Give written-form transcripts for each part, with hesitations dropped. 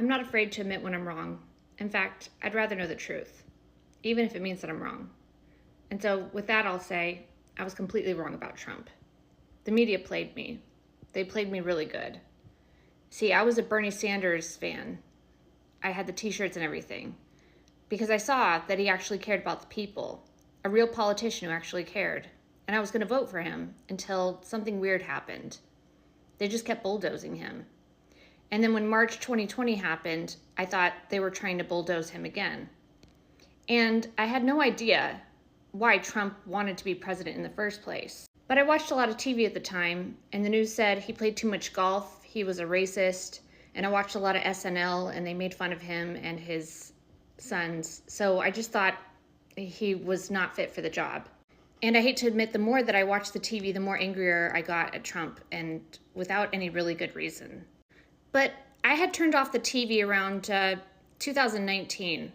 I'm not afraid to admit when I'm wrong. In fact, I'd rather know the truth, even if it means that I'm wrong. And so with that, I'll say I was completely wrong about Trump. The media played me. They played me really good. See, I was a Bernie Sanders fan. I had the t-shirts and everything because I saw that he actually cared about the people, a real politician who actually cared. And I was going to vote for him until something weird happened. They just kept bulldozing him. And then when March 2020 happened, I thought they were trying to bulldoze him again. And I had no idea why Trump wanted to be president in the first place. But I watched a lot of TV at the time, and the news said he played too much golf, he was a racist, and I watched a lot of SNL, and they made fun of him and his sons. So I just thought he was not fit for the job. And I hate to admit, the more that I watched the TV, the more angrier I got at Trump, and without any really good reason. But I had turned off the TV around 2019.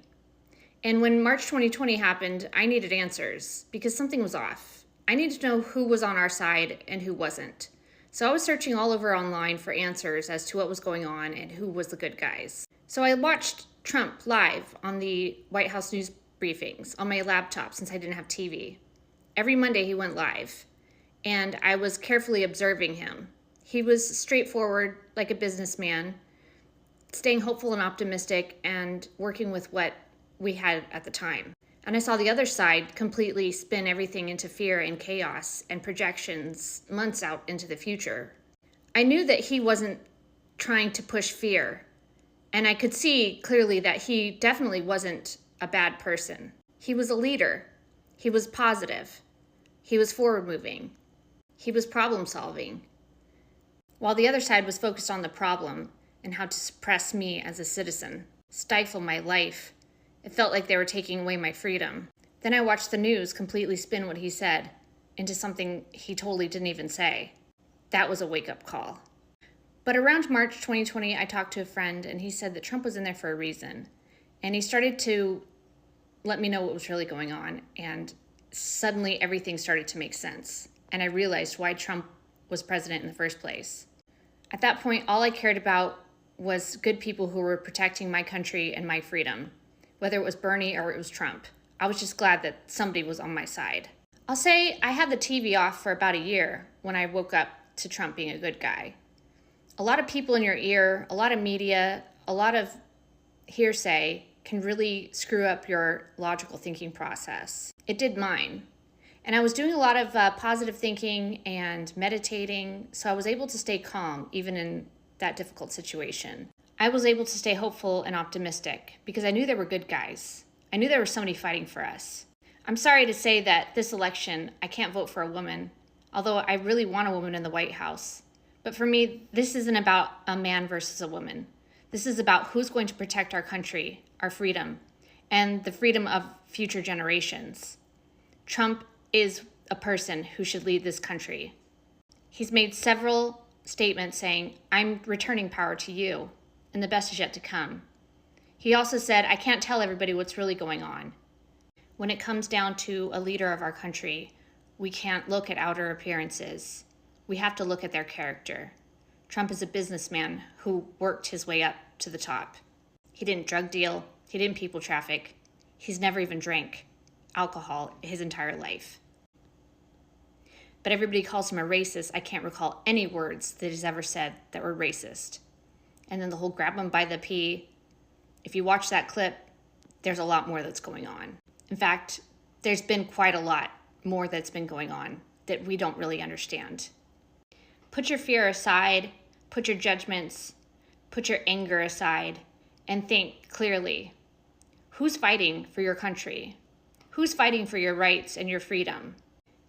And when March 2020 happened, I needed answers because something was off. I needed to know who was on our side and who wasn't. So I was searching all over online for answers as to what was going on and who was the good guys. So I watched Trump live on the White House news briefings on my laptop since I didn't have TV. Every Monday he went live, and I was carefully observing him. He was straightforward, like a businessman, staying hopeful and optimistic and working with what we had at the time. And I saw the other side completely spin everything into fear and chaos and projections months out into the future. I knew that he wasn't trying to push fear, and I could see clearly that he definitely wasn't a bad person. He was a leader. He was positive. He was forward-moving. He was problem-solving. While the other side was focused on the problem and how to suppress me as a citizen, stifle my life. It felt like they were taking away my freedom. Then I watched the news completely spin what he said into something he totally didn't even say. That was a wake-up call. But around March 2020, I talked to a friend, and he said that Trump was in there for a reason. And he started to let me know what was really going on, and suddenly everything started to make sense. And I realized why Trump was president in the first place. At that point, all I cared about was good people who were protecting my country and my freedom. Whether it was Bernie or it was Trump. I was just glad that somebody was on my side. I'll say I had the TV off for about a year when I woke up to Trump being a good guy. A lot of people in your ear, a lot of media, a lot of hearsay can really screw up your logical thinking process. It did mine. And I was doing a lot of positive thinking and meditating, so I was able to stay calm even in that difficult situation. I was able to stay hopeful and optimistic because I knew there were good guys. I knew there was somebody fighting for us. I'm sorry to say that this election, I can't vote for a woman, although I really want a woman in the White House. But for me, this isn't about a man versus a woman. This is about who's going to protect our country, our freedom, and the freedom of future generations. Trump is a person who should lead this country. He's made several statements saying, "I'm returning power to you, and the best is yet to come." He also said, "I can't tell everybody what's really going on." When it comes down to a leader of our country, we can't look at outer appearances. We have to look at their character. Trump is a businessman who worked his way up to the top. He didn't drug deal. He didn't people traffic. He's never even drank alcohol his entire life. But everybody calls him a racist. I can't recall any words that he's ever said that were racist. And then the whole grab him by the pee. If you watch that clip, there's a lot more that's going on. In fact, there's been quite a lot more that's been going on that we don't really understand. Put your fear aside, put your judgments, put your anger aside, and think clearly. Who's fighting for your country? Who's fighting for your rights and your freedom?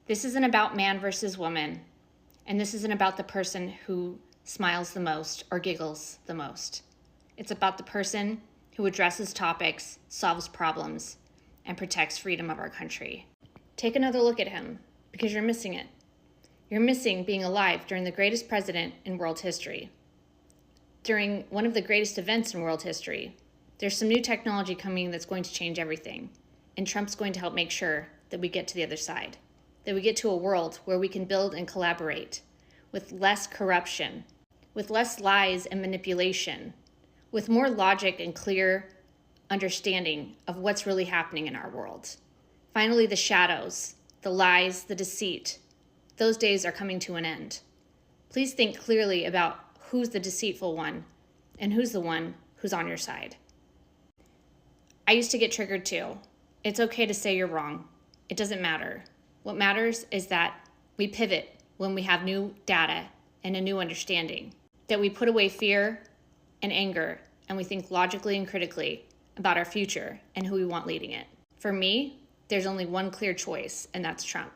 This isn't about man versus woman, and this isn't about the person who smiles the most or giggles the most. It's about the person who addresses topics, solves problems, and protects freedom of our country. Take another look at him, because you're missing it. You're missing being alive during the greatest president in world history. During one of the greatest events in world history. There's some new technology coming that's going to change everything, and Trump's going to help make sure that we get to the other side, that we get to a world where we can build and collaborate with less corruption, with less lies and manipulation, with more logic and clear understanding of what's really happening in our world. Finally, the shadows, the lies, the deceit, those days are coming to an end. Please think clearly about who's the deceitful one and who's the one who's on your side. I used to get triggered too. It's okay to say you're wrong. It doesn't matter. What matters is that we pivot when we have new data and a new understanding, that we put away fear and anger and we think logically and critically about our future and who we want leading it. For me, there's only one clear choice, and that's Trump.